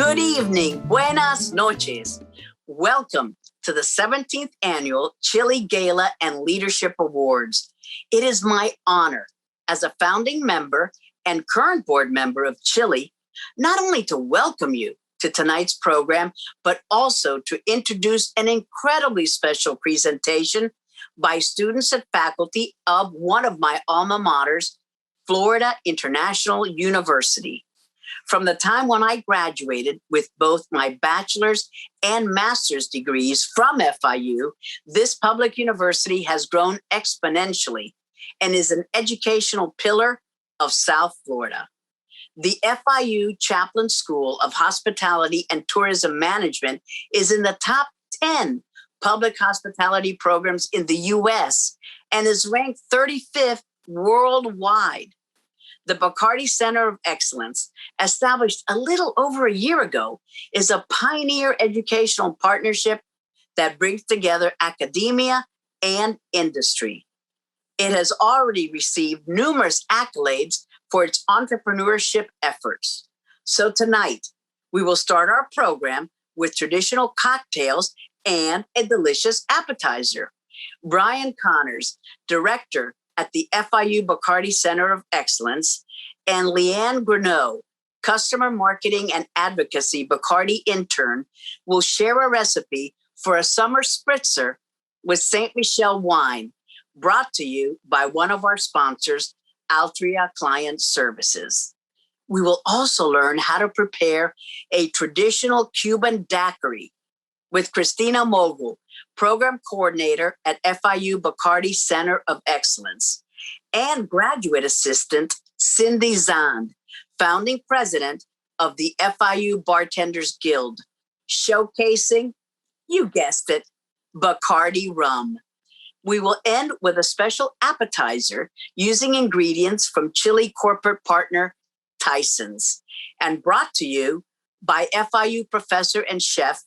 Good evening, buenas noches. Welcome to the 17th Annual CHLI Gala and Leadership Awards. It is my honor as a founding member and current board member of CHLI, not only to welcome you to tonight's program, but also to introduce an incredibly special presentation by students and faculty of one of my alma maters, Florida International University. From the time when I graduated with both my bachelor's and master's degrees from FIU, this public university has grown exponentially and is an educational pillar of South Florida. The FIU Chaplain School of Hospitality and Tourism Management is in the top 10 public hospitality programs in the U.S. and is ranked 35th worldwide. The Bacardi Center of Excellence, established a little over a year ago, is a pioneer educational partnership that brings together academia and industry. It has already received numerous accolades for its entrepreneurship efforts. So tonight, we will start our program with traditional cocktails and a delicious appetizer. Brian Connors, director at the FIU Bacardi Center of Excellence, and Leanne Greneau, customer marketing and advocacy Bacardi intern, will share a recipe for a summer spritzer with St. Michel wine, brought to you by one of our sponsors, Altria Client Services. We will also learn how to prepare a traditional Cuban daiquiri with Christina Mogul, program coordinator at FIU Bacardi Center of Excellence, and graduate assistant Cindy Zand, founding president of the FIU Bartenders Guild, showcasing, you guessed it, Bacardi rum. We will end with a special appetizer using ingredients from CHLI corporate partner Tyson's, and brought to you by FIU professor and chef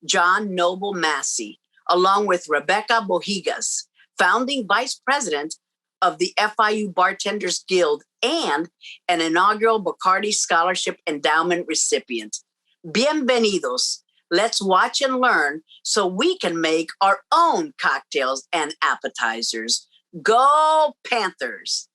John Noble Massey, along with Rebecca Bohigas, founding vice president of the FIU Bartenders Guild and an inaugural Bacardi Scholarship Endowment recipient. Bienvenidos. Let's watch and learn so we can make our own cocktails and appetizers. Go Panthers!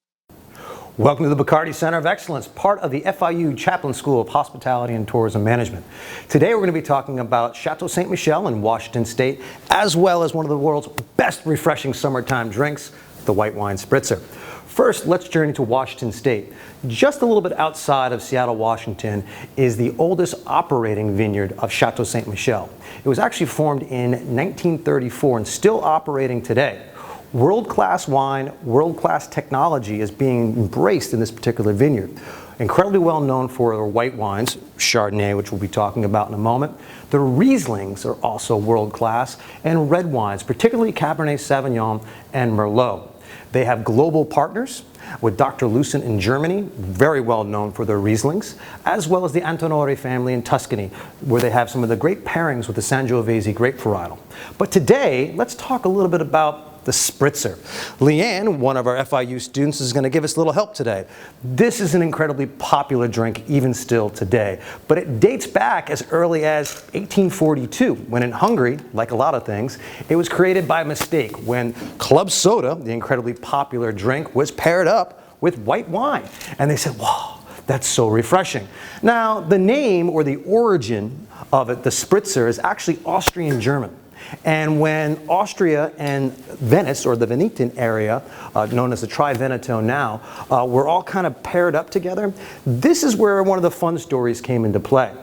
Welcome to the Bacardi Center of Excellence, part of the FIU Chaplain School of Hospitality and Tourism Management. Today we're going to be talking about Chateau Ste. Michelle in Washington State, as well as one of the world's best refreshing summertime drinks, the white wine spritzer. First, let's journey to Washington State. Just a little bit outside of Seattle, Washington, is the oldest operating vineyard of Chateau Ste. Michelle. It was actually formed in 1934 and still operating today. World-class wine, world-class technology is being embraced in this particular vineyard. Incredibly well known for their white wines, Chardonnay, which we'll be talking about in a moment. The Rieslings are also world-class, and red wines, particularly Cabernet Sauvignon and Merlot. They have global partners with Dr. Lucent in Germany, very well known for their Rieslings, as well as the Antinori family in Tuscany, where they have some of the great pairings with the Sangiovese grape varietal. But today, let's talk a little bit about the spritzer. Leanne, one of our FIU students, is going to give us a little help today. This is an incredibly popular drink even still today, but it dates back as early as 1842, when in Hungary, like a lot of things, it was created by mistake when club soda, the incredibly popular drink, was paired up with white wine. And they said, wow, that's so refreshing. Now, the name or the origin of it, the spritzer, is actually Austrian-German. And when Austria and Venice, or the Venetian area, known as the Tri-Veneto now, were all kind of paired up together, this is where one of the fun stories came into play.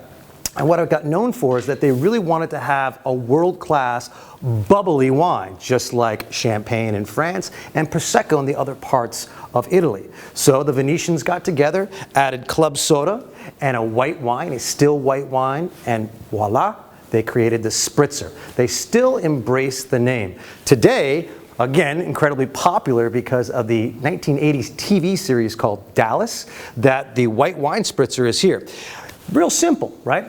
And what it got known for is that they really wanted to have a world-class bubbly wine, just like Champagne in France and Prosecco in the other parts of Italy. So the Venetians got together, added club soda and a white wine, a still white wine, and voila, they created the spritzer. They still embrace the name. Today, again, incredibly popular because of the 1980s TV series called Dallas, that the white wine spritzer is here. Real simple, right?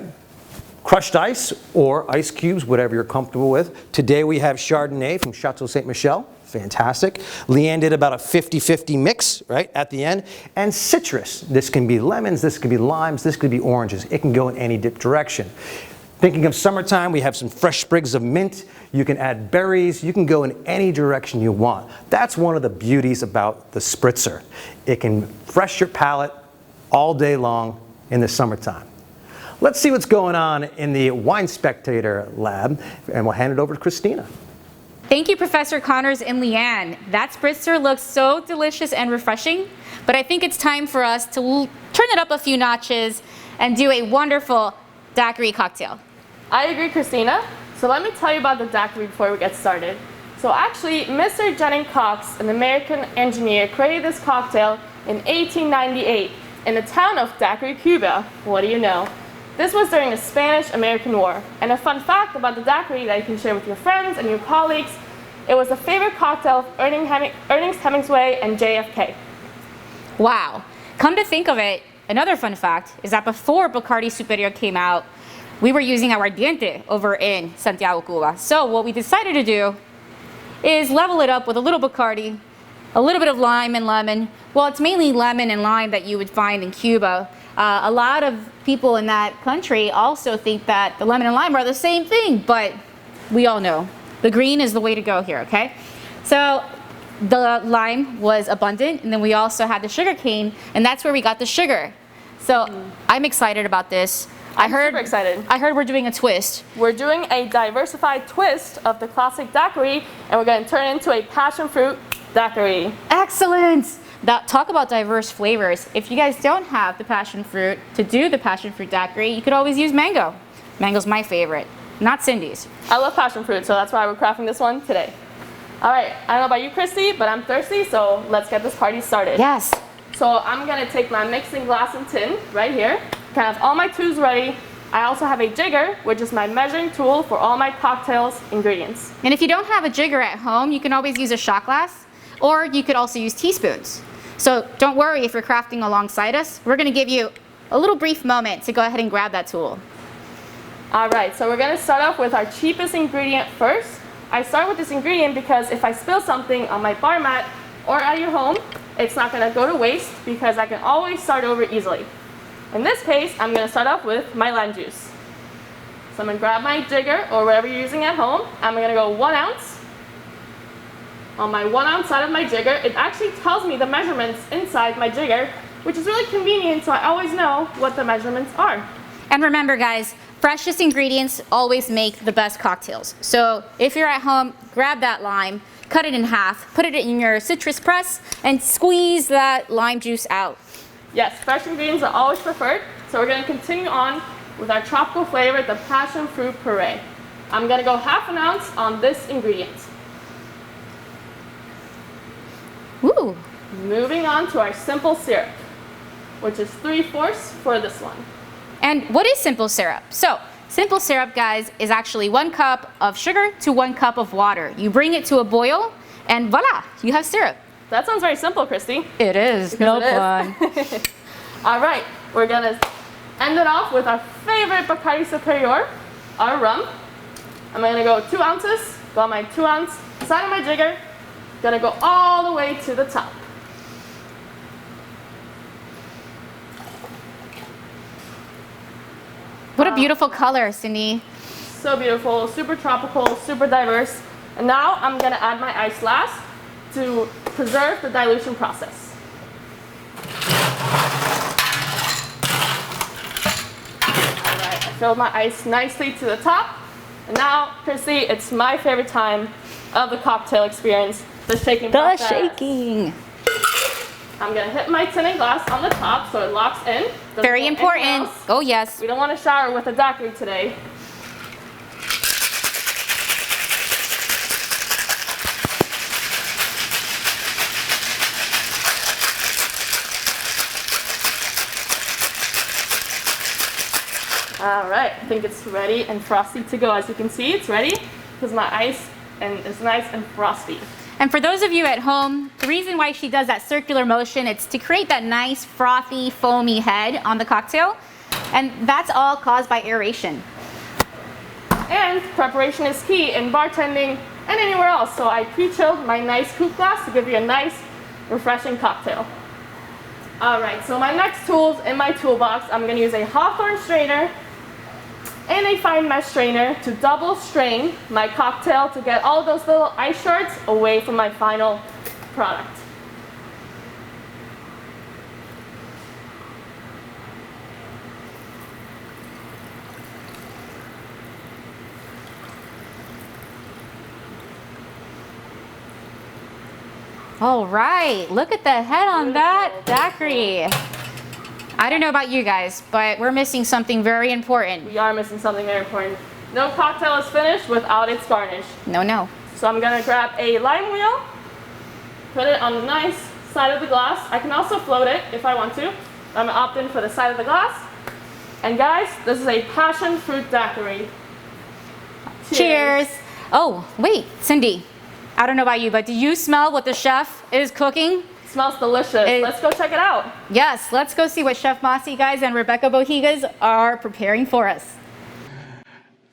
Crushed ice or ice cubes, whatever you're comfortable with. Today we have Chardonnay from Chateau Ste. Michelle. fantastic. Leanne did about a 50-50 mix, right, at the end. And citrus, this can be lemons, this could be limes, this could be oranges. It can go in any direction. Thinking of summertime, we have some fresh sprigs of mint. You can add berries. You can go in any direction you want. That's one of the beauties about the spritzer. It can fresh your palate all day long in the summertime. Let's see what's going on in the Wine Spectator lab, and we'll hand it over to Christina. Thank you, Professor Connors and Leanne. That spritzer looks so delicious and refreshing, but I think it's time for us to turn it up a few notches and do a wonderful daiquiri cocktail. I agree, Christina. So let me tell you about the daiquiri before we get started. So actually, Mr. Jennings Cox, an American engineer, created this cocktail in 1898 in the town of Daiquiri, Cuba. What do you know? This was during the Spanish-American War. And a fun fact about the daiquiri that you can share with your friends and your colleagues, it was the favorite cocktail of Ernest Hemingway and JFK. Wow. Come to think of it, another fun fact is that before Bacardi Superior came out, we were using aguardiente over in Santiago, Cuba. So what we decided to do is level it up with a little Bacardi, a little bit of lime and lemon. Well, it's mainly lemon and lime that you would find in Cuba. A lot of people in that country also think that the lemon and lime are the same thing, but we all know the green is the way to go here, okay? So the lime was abundant, and then we also had the sugar cane, and that's where we got the sugar. So I'm excited about this. I'm super excited. I heard we're doing a twist. We're doing a diversified twist of the classic daiquiri, and we're going to turn it into a passion fruit daiquiri. Excellent! Talk about diverse flavors. If you guys don't have the passion fruit to do the passion fruit daiquiri, you could always use mango. Mango's my favorite, not Cindy's. I love passion fruit, so that's why we're crafting this one today. All right, I don't know about you, Christy, but I'm thirsty, so let's get this party started. Yes. So I'm going to take my mixing glass and tin right here. I have all my tools ready. I also have a jigger, which is my measuring tool for all my cocktails ingredients. And if you don't have a jigger at home, you can always use a shot glass, or you could also use teaspoons. So don't worry if you're crafting alongside us. We're going to give you a little brief moment to go ahead and grab that tool. All right, so we're going to start off with our cheapest ingredient first. I start with this ingredient because if I spill something on my bar mat or at your home, it's not going to go to waste because I can always start over easily. In this case, I'm going to start off with my lime juice. So I'm going to grab my jigger or whatever you're using at home. I'm going to go 1 ounce. On my 1 ounce side of my jigger, it actually tells me the measurements inside my jigger, which is really convenient so I always know what the measurements are. And remember guys, freshest ingredients always make the best cocktails. So if you're at home, grab that lime, cut it in half, put it in your citrus press, and squeeze that lime juice out. Yes, fresh ingredients are always preferred. So we're going to continue on with our tropical flavor, the passion fruit puree. I'm going to go 1/2 ounce on this ingredient. Ooh. Moving on to our simple syrup, which is 3/4 for this one. And what is simple syrup? So simple syrup, guys, is actually 1 cup of sugar to 1 cup of water. You bring it to a boil, and voila, you have syrup. That sounds very simple, Christy. It is. No fun. All right, we're gonna end it off with our favorite Bacardi Superior, our rum. I'm gonna go 2 ounces, got my 2 ounce side of my jigger, gonna go all the way to the top. What a beautiful color, Cindy. So beautiful, super tropical, super diverse. And now I'm gonna add my ice last to preserve the dilution process. All right, I filled my ice nicely to the top. And now, Christy, it's my favorite time of the cocktail experience, the shaking process. The shaking. I'm gonna hit my tin and glass on the top so it locks in. Doesn't Very go important. anywhere else. Oh yes. We don't want to shower with a daiquiri today. All right, I think it's ready and frosty to go. As you can see, it's ready because my ice is nice and frosty. And for those of you at home, the reason why she does that circular motion, it's to create that nice frothy, foamy head on the cocktail. And that's all caused by aeration. And preparation is key. In bartending, and anywhere else. So I pre-chilled my nice coupe glass to give you a nice, refreshing cocktail. All right, so my next tools in my toolbox, I'm gonna use a Hawthorne strainer and a fine mesh strainer to double strain my cocktail to get all those little ice shards away from my final product. All right, look at the head on that daiquiri. I don't know about you guys, but we're missing something very important. We are missing something very important. No cocktail is finished without its garnish. No, no. So I'm gonna grab a lime wheel, put it on the nice side of the glass. I can also float it if I want to. I'm gonna opt in for the side of the glass. And guys, this is a passion fruit daiquiri. Cheers. Oh, wait, Cindy. I don't know about you, but do you smell what the chef is cooking? It smells delicious. Let's go check it out. Yes, let's go see what Chef Mossy guys and Rebecca Bohigas are preparing for us.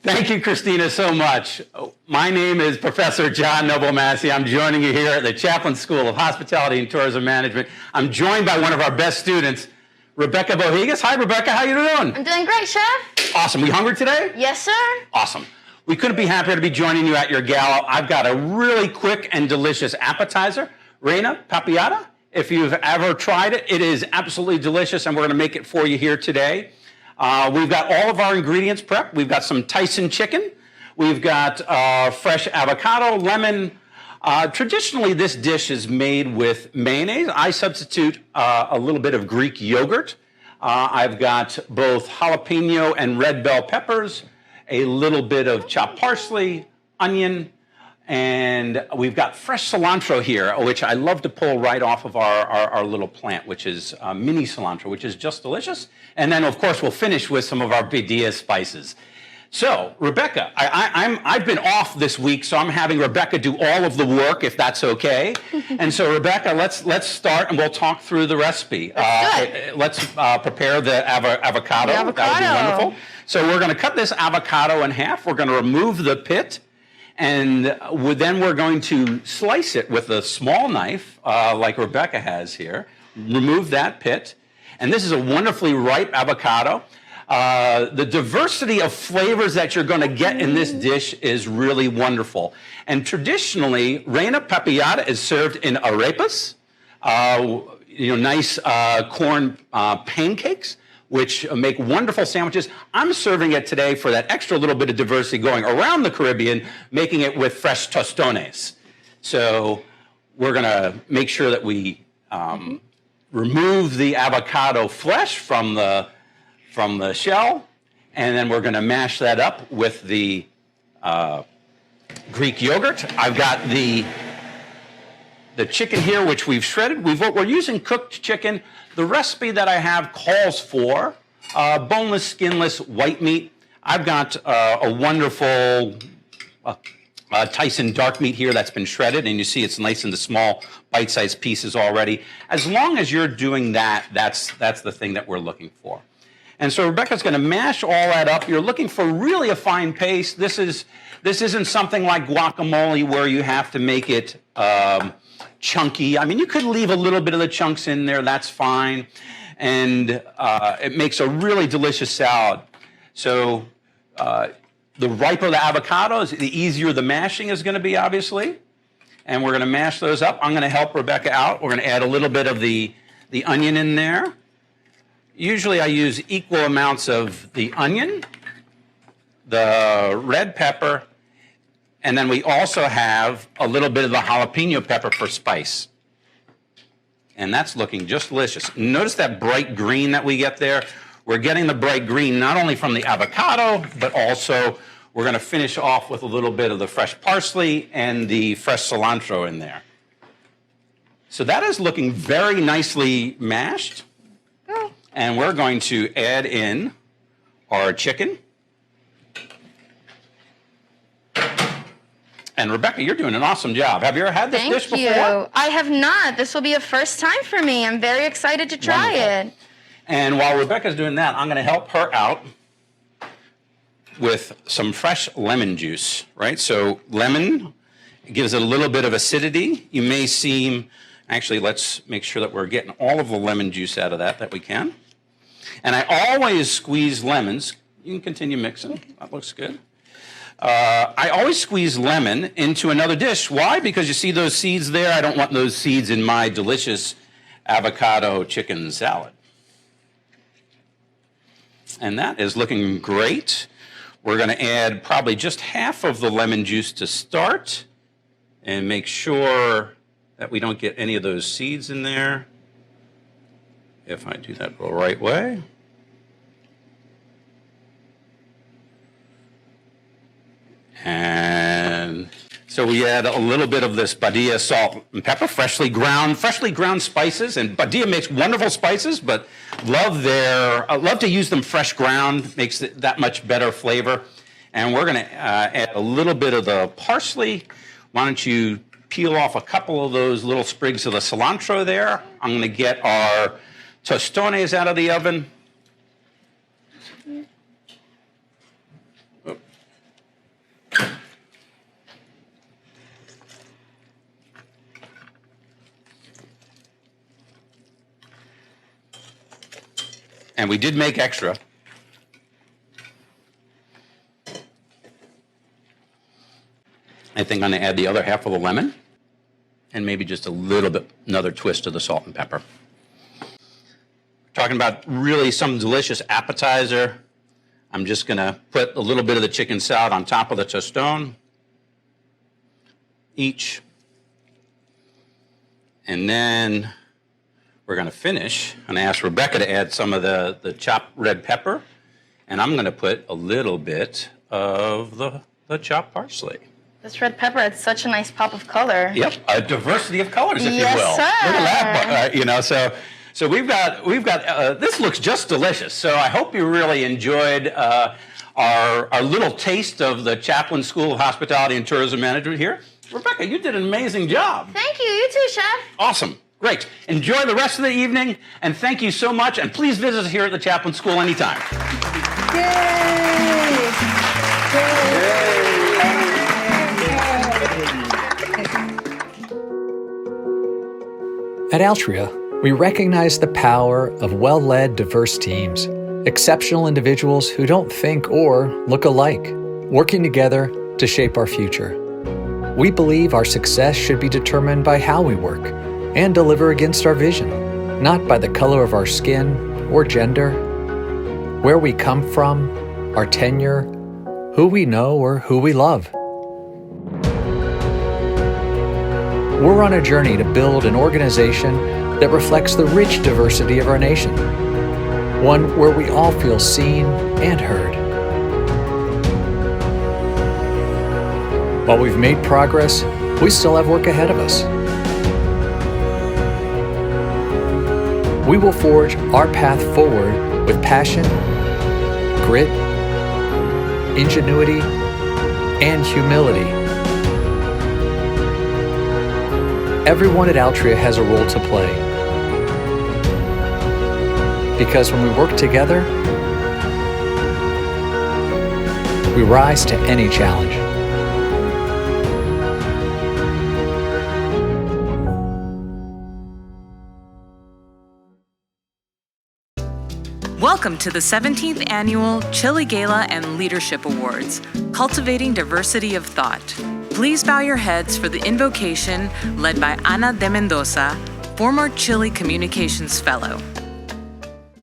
Thank you, Christina, so much. My name is Professor John Noble Massey. I'm joining you here at the Chaplin School of Hospitality and Tourism Management. I'm joined by one of our best students, Rebecca Bohigas. Hi, Rebecca. How you doing? I'm doing great, Chef. Awesome. We hungry today? Yes, sir. Awesome. We couldn't be happier to be joining you at your gala. I've got a really quick and delicious appetizer, Reina Papiata. If you've ever tried it, it is absolutely delicious, and we're going to make it for you here today. We've got all of our ingredients prepped. We've got some Tyson chicken. We've got fresh avocado, lemon. Traditionally, this dish is made with mayonnaise. I substitute a little bit of Greek yogurt. I've got both jalapeno and red bell peppers, a little bit of chopped parsley, onion, and we've got fresh cilantro here, which I love to pull right off of our little plant, which is mini cilantro, which is just delicious. And then, of course, we'll finish with some of our Diaz spices. So, Rebecca, I've been off this week, so I'm having Rebecca do all of the work, if that's okay. And so, Rebecca, let's start, and we'll talk through the recepe. Let's prepare the avocado. That would be wonderful. So we're going to cut this avocado in half. We're going to remove the pit, and then we're going to slice it with a small knife, like Rebecca has here. Remove that pit. And this is a wonderfully ripe avocado. The diversity of flavors that you're going to get in this dish is really wonderful. And traditionally, Reina Papiata is served in arepas, nice corn pancakes, which make wonderful sandwiches. I'm serving it today for that extra little bit of diversity going around the Caribbean, making it with fresh tostones. So we're going to make sure that we remove the avocado flesh from the shell, and then we're going to mash that up with the Greek yogurt. I've got the chicken here, which we've shredded. We're using cooked chicken. The recipe that I have calls for boneless, skinless white meat. I've got a wonderful Tyson dark meat here that's been shredded, and you see it's nice into small bite-sized pieces already. As long as you're doing that, that's the thing that we're looking for. And so Rebecca's going to mash all that up. You're looking for really a fine paste. This isn't something like guacamole where you have to make it chunky. I mean, you could leave a little bit of the chunks in there. That's fine. And it makes a really delicious salad. So the riper the avocados, the easier the mashing is going to be, obviously. And we're going to mash those up. I'm going to help Rebecca out. We're going to add a little bit of the onion in there. Usually I use equal amounts of the onion, the red pepper, and then we also have a little bit of the jalapeno pepper for spice. And that's looking just delicious. Notice that bright green that we get there? We're getting the bright green not only from the avocado, but also we're going to finish off with a little bit of the fresh parsley and the fresh cilantro in there. So that is looking very nicely mashed. And we're going to add in our chicken. And Rebecca, you're doing an awesome job. Have you ever had this dish before? Thank you. I have not. This will be a first time for me. I'm very excited to try it. And while Rebecca's doing that, I'm going to help her out with some fresh lemon juice, right? So lemon It gives it a little bit of acidity. You may seem, actually, let's make sure that we're getting all of the lemon juice out of that we can. And I always squeeze lemons. You can continue mixing. That looks good. I always squeeze lemon into another dish. Why? Because you see those seeds there? I don't want those seeds in my delicious avocado chicken salad. And that is looking great. We're going to add probably just half of the lemon juice to start and make sure that we don't get any of those seeds in there. If I do that the right way. And so we add a little bit of this Badia salt and pepper, freshly ground spices. And Badia makes wonderful spices, but love to use them fresh ground, makes it that much better flavor. And we're going to add a little bit of the parsley. Why don't you peel off a couple of those little sprigs of the cilantro there. I'm going to get our tostones out of the oven. And we did make extra. I think I'm going to add the other half of the lemon and maybe just a little bit, another twist of the salt and pepper. We're talking about really some delicious appetizer. I'm just going to put a little bit of the chicken salad on top of the tostone each. And then we're going to finish. I'm going to ask Rebecca to add some of the chopped red pepper. And I'm going to put a little bit of the chopped parsley. This red pepper had such a nice pop of color. Yep, a diversity of colors, if you will. Yes, sir. Look at that, So we've got. This looks just delicious. So I hope you really enjoyed our little taste of the Chaplain School of Hospitality and Tourism Management here. Rebecca, you did an amazing job. Thank you. You too, Chef. Awesome. Great. Enjoy the rest of the evening, and thank you so much. And please visit us here at the Chaplain School anytime. Yay! At Altria, we recognize the power of well-led, diverse teams, exceptional individuals who don't think or look alike, working together to shape our future. We believe our success should be determined by how we work and deliver against our vision, not by the color of our skin or gender, where we come from, our tenure, who we know or who we love. We're on a journey to build an organization that reflects the rich diversity of our nation, one where we all feel seen and heard. While we've made progress, we still have work ahead of us. We will forge our path forward with passion, grit, ingenuity, and humility. Everyone at Altria has a role to play. Because when we work together, we rise to any challenge. Welcome to the 17th Annual CHLI Gala and Leadership Awards, Cultivating Diversity of Thought. Please bow your heads for the invocation led by Ana Demendoza, former CHLI Communications Fellow.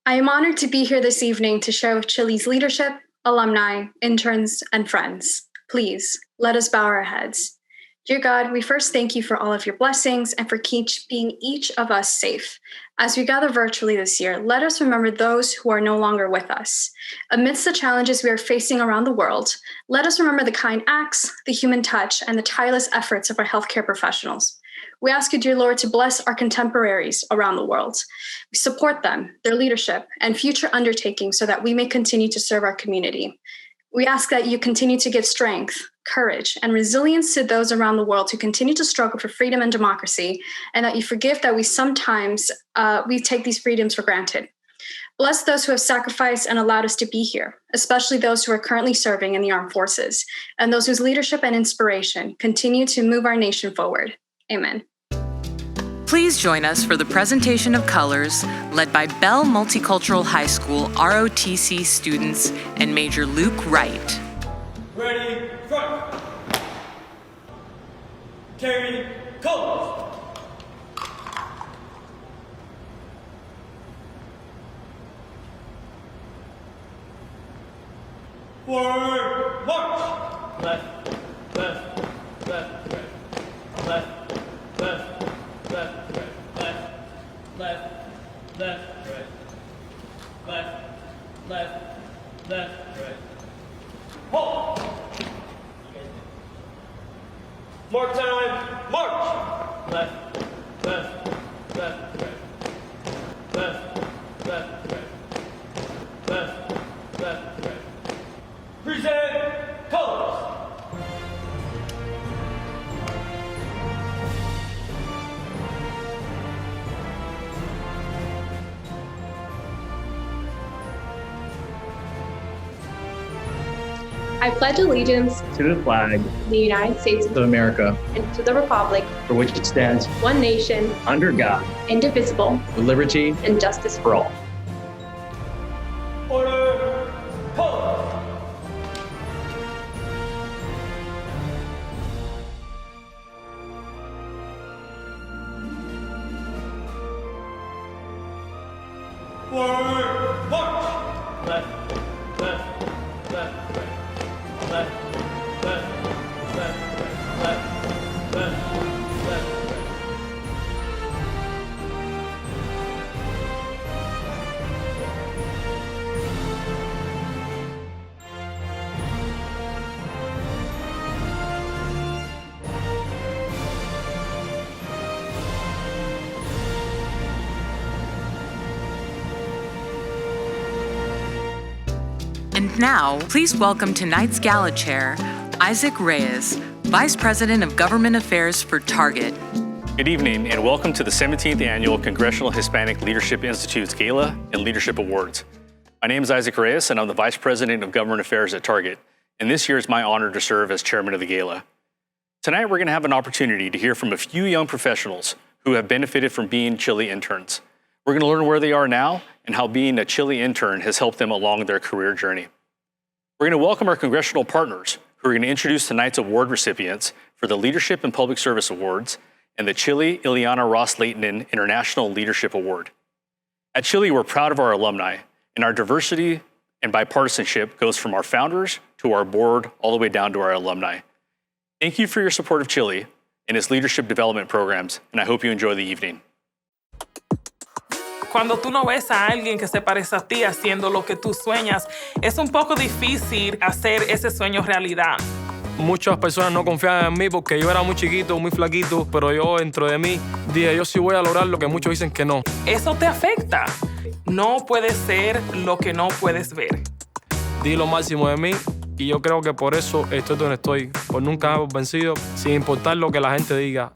I am honored to be here this evening to share with CHLI's leadership, alumni, interns, and friends. Please, let us bow our heads. Dear God, we first thank you for all of your blessings and for keeping each of us safe. As we gather virtually this year, let us remember those who are no longer with us. Amidst the challenges we are facing around the world, let us remember the kind acts, the human touch, and the tireless efforts of our healthcare professionals. We ask you, dear Lord, to bless our contemporaries around the world. We support them, their leadership, and future undertakings so that we may continue to serve our community. We ask that you continue to give strength, courage, and resilience to those around the world who continue to struggle for freedom and democracy, and that you forgive that we sometimes we take these freedoms for granted. Bless those who have sacrificed and allowed us to be here, especially those who are currently serving in the armed forces, and those whose leadership and inspiration continue to move our nation forward. Amen. Please join us for the presentation of colors led by Bell Multicultural High School ROTC students and Major Luke Wright. Ready, front. Carry, colors. Forward, march. Left, left, left, right. Left, left, left, right. Left, left, left, right. Left, left, left, right. Halt. Mark time, march. Left, left, left, right. Left, left, right. Left, left, right. Present colors. I pledge allegiance to the flag of the United States of America, and to the republic for which it stands, one nation, under God, indivisible, with liberty and justice for all. Order, colors. Forward, march. Left, left, left, right. Left, left, left, right. Left, left, left, right. And now, please welcome tonight's Gala Chair, Isaac Reyes, Vice President of Government Affairs for Target. Good evening and welcome to the 17th Annual Congressional Hispanic Leadership Institute's Gala and Leadership Awards. My name is Isaac Reyes and I'm the Vice President of Government Affairs at Target, and this year it's my honor to serve as Chairman of the Gala. Tonight we're going to have an opportunity to hear from a few young professionals who have benefited from being CHLI interns. We're going to learn where they are now and how being a CHLI intern has helped them along their career journey. We're going to welcome our congressional partners who are going to introduce tonight's award recipients for the Leadership and Public Service Awards and the CHLI Ileana Ross Leighton International Leadership Award. At CHLI, we're proud of our alumni, and our diversity and bipartisanship goes from our founders to our board all the way down to our alumni. Thank you for your support of CHLI and its leadership development programs, and I hope you enjoy the evening. Cuando tú no ves a alguien que se parece a ti haciendo lo que tú sueñas, es un poco difícil hacer ese sueño realidad. Muchas personas no confiaban en mí porque yo era muy chiquito, muy flaquito, pero yo dentro de mí dije, yo sí voy a lograr lo que muchos dicen que no. Eso te afecta. No puedes ser lo que no puedes ver. Di lo máximo de mí y yo creo que por eso estoy donde estoy, por nunca haber vencido, sin importar lo que la gente diga.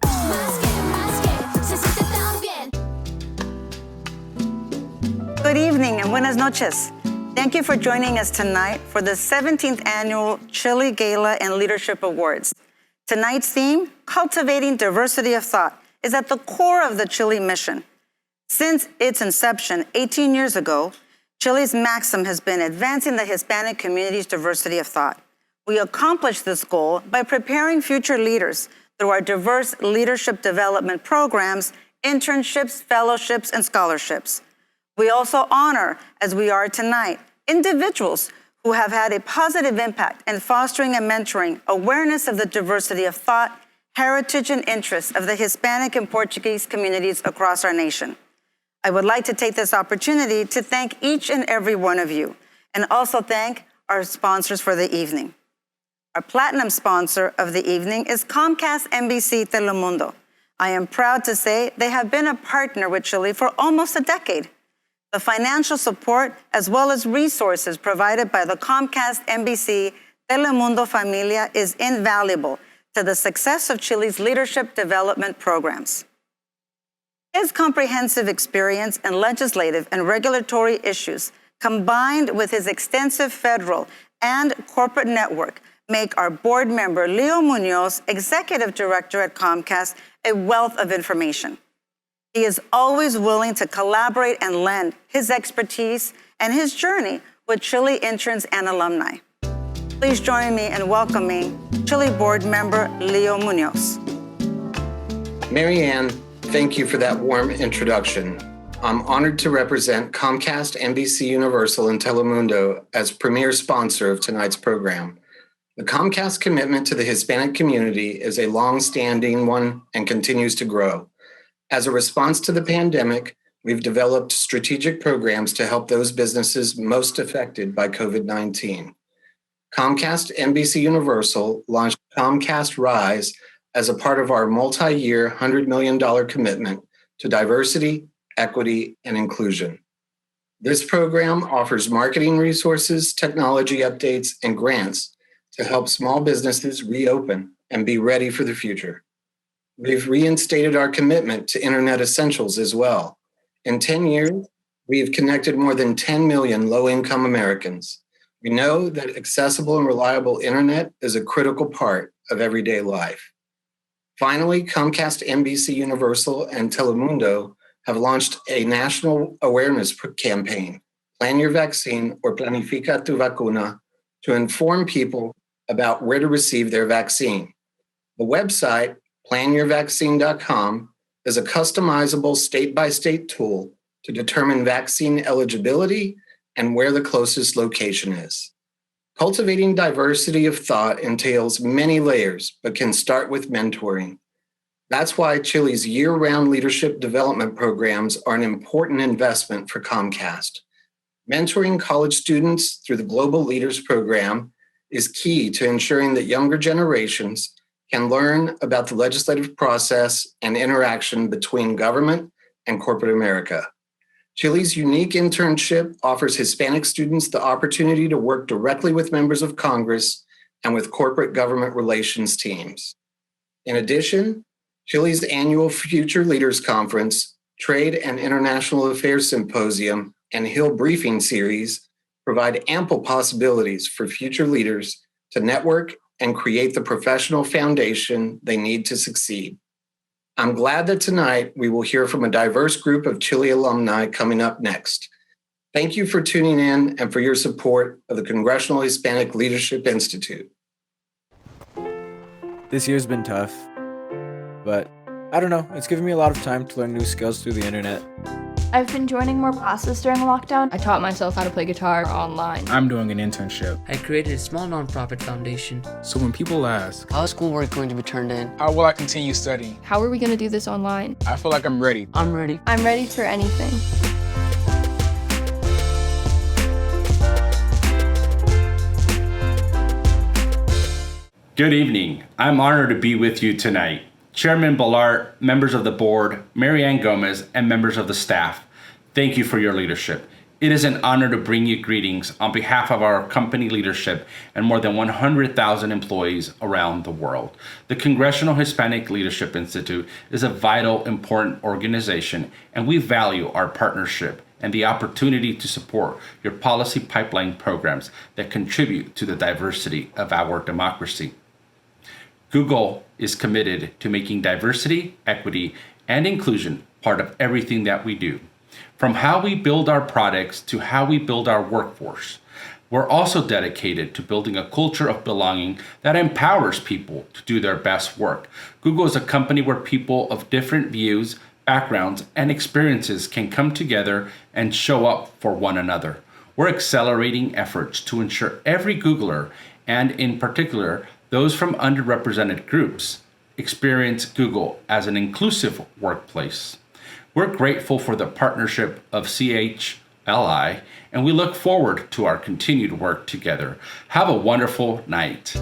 Good evening and buenas noches. Thank you for joining us tonight for the 17th Annual CHLI Gala and Leadership Awards. Tonight's theme, Cultivating Diversity of Thought, is at the core of the CHLI mission. Since its inception 18 years ago, CHLI's maxim has been advancing the Hispanic community's diversity of thought. We accomplish this goal by preparing future leaders through our diverse leadership development programs, internships, fellowships, and scholarships. We also honor, as we are tonight, individuals who have had a positive impact in fostering and mentoring awareness of the diversity of thought, heritage, and interests of the Hispanic and Portuguese communities across our nation. I would like to take this opportunity to thank each and every one of you, and also thank our sponsors for the evening. Our platinum sponsor of the evening is Comcast NBC Telemundo. I am proud to say they have been a partner with CHLI for almost a decade. The financial support, as well as resources provided by the Comcast NBC Telemundo Familia, is invaluable to the success of CHLI's leadership development programs. His comprehensive experience in legislative and regulatory issues, combined with his extensive federal and corporate network, make our board member, Leo Muñoz, executive director at Comcast, a wealth of information. He is always willing to collaborate and lend his expertise and his journey with CHLI interns and alumni. Please join me in welcoming CHLI board member, Leo Muñoz. Mary Ann, thank you for that warm introduction. I'm honored to represent Comcast, NBC Universal, and Telemundo as premier sponsor of tonight's program. The Comcast commitment to the Hispanic community is a long-standing one and continues to grow. As a response to the pandemic, we've developed strategic programs to help those businesses most affected by COVID-19. Comcast NBC Universal launched Comcast Rise as a part of our multi-year $100 million commitment to diversity, equity, and inclusion. This program offers marketing resources, technology updates, and grants to help small businesses reopen and be ready for the future. We've reinstated our commitment to Internet Essentials as well. In 10 years, we've connected more than 10 million low-income Americans. We know that accessible and reliable internet is a critical part of everyday life. Finally, Comcast NBC Universal and Telemundo have launched a national awareness campaign, Plan Your Vaccine or Planifica tu Vacuna, to inform people about where to receive their vaccine. The website, planyourvaccine.com, is a customizable state-by-state tool to determine vaccine eligibility and where the closest location is. Cultivating diversity of thought entails many layers, but can start with mentoring. That's why CHLI's year-round leadership development programs are an important investment for Comcast. Mentoring college students through the Global Leaders Program is key to ensuring that younger generations can learn about the legislative process and interaction between government and corporate America. CHLI's unique internship offers Hispanic students the opportunity to work directly with members of Congress and with corporate government relations teams. In addition, CHLI's annual Future Leaders Conference, Trade and International Affairs Symposium, and Hill Briefing Series provide ample possibilities for future leaders to network and create the professional foundation they need to succeed. I'm glad that tonight we will hear from a diverse group of CHLI alumni coming up next. Thank you for tuning in and for your support of the Congressional Hispanic Leadership Institute. This year's been tough, but I don't know, it's given me a lot of time to learn new skills through the internet. I've been joining more classes during lockdown. I taught myself how to play guitar online. I'm doing an internship. I created a small nonprofit foundation. So when people ask, how is schoolwork going to be turned in? How will I continue studying? How are we going to do this online? I feel like I'm ready. I'm ready. I'm ready for anything. Good evening. I'm honored to be with you tonight. Chairman Balart, members of the board, Mary Ann Gomez, and members of the staff, thank you for your leadership. It is an honor to bring you greetings on behalf of our company leadership and more than 100,000 employees around the world. The Congressional Hispanic Leadership Institute is a vital, important organization, and we value our partnership and the opportunity to support your policy pipeline programs that contribute to the diversity of our democracy. Google is committed to making diversity, equity, and inclusion part of everything that we do. From how we build our products to how we build our workforce. We're also dedicated to building a culture of belonging that empowers people to do their best work. Google is a company where people of different views, backgrounds, and experiences can come together and show up for one another. We're accelerating efforts to ensure every Googler, and in particular, those from underrepresented groups, experience Google as an inclusive workplace. We're grateful for the partnership of CHLI, and we look forward to our continued work together. Have a wonderful night.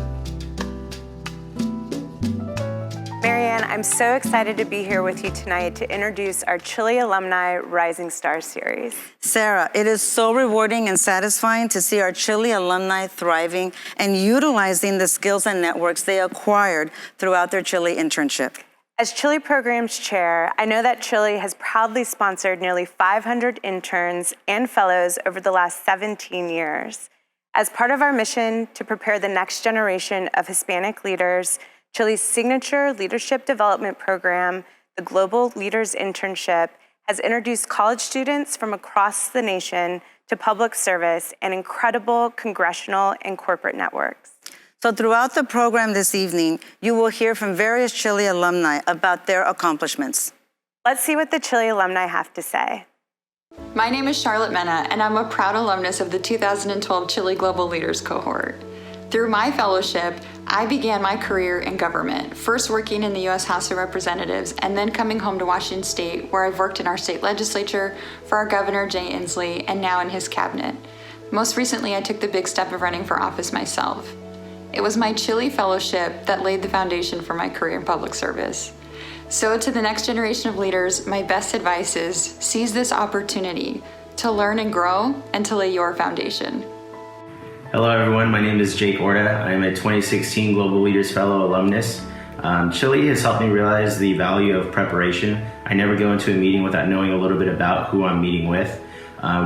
Mary Ann, I'm so excited to be here with you tonight to introduce our CHLI Alumni Rising Star Series. Sara, it is so rewarding and satisfying to see our CHLI alumni thriving and utilizing the skills and networks they acquired throughout their CHLI internship. As Chili Programs Chair, I know that Chili has proudly sponsored nearly 500 interns and fellows over the last 17 years. As part of our mission to prepare the next generation of Hispanic leaders, Chili's signature leadership development program, the Global Leaders Internship, has introduced college students from across the nation to public service and incredible congressional and corporate networks. So throughout the program this evening, you will hear from various Chili alumni about their accomplishments. Let's see what the Chili alumni have to say. My name is Charlotte Mena, and I'm a proud alumnus of the 2012 Chili Global Leaders Cohort. Through my fellowship, I began my career in government, first working in the U.S. House of Representatives and then coming home to Washington State, where I've worked in our state legislature for our Governor Jay Inslee and now in his cabinet. Most recently, I took the big step of running for office myself. It was my Chili fellowship that laid the foundation for my career in public service. So to the next generation of leaders, my best advice is seize this opportunity to learn and grow and to lay your foundation. Hello everyone, my name is Jake Orta. I'm a 2016 Global Leaders Fellow alumnus. Chili has helped me realize the value of preparation. I never go into a meeting without knowing a little bit about who I'm meeting with.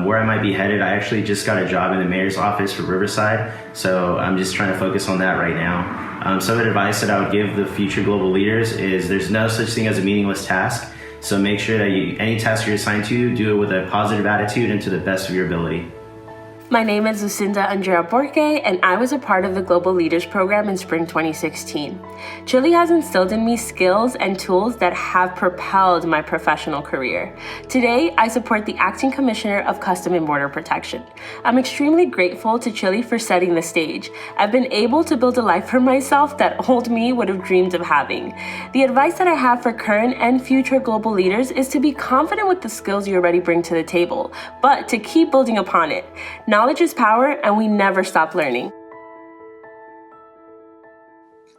Where I might be headed, I actually just got a job in the mayor's office for Riverside, so I'm just trying to focus on that right now. Some advice that I would give the future global leaders is there's no such thing as a meaningless task, so make sure that any task you're assigned to, do it with a positive attitude and to the best of your ability. My name is Lucinda Andrea Borque, and I was a part of the Global Leaders Program in spring 2016. Chili has instilled in me skills and tools that have propelled my professional career. Today, I support the Acting Commissioner of Custom and Border Protection. I'm extremely grateful to Chili for setting the stage. I've been able to build a life for myself that old me would have dreamed of having. The advice that I have for current and future global leaders is to be confident with the skills you already bring to the table, but to keep building upon it. Knowledge is power, and we never stop learning.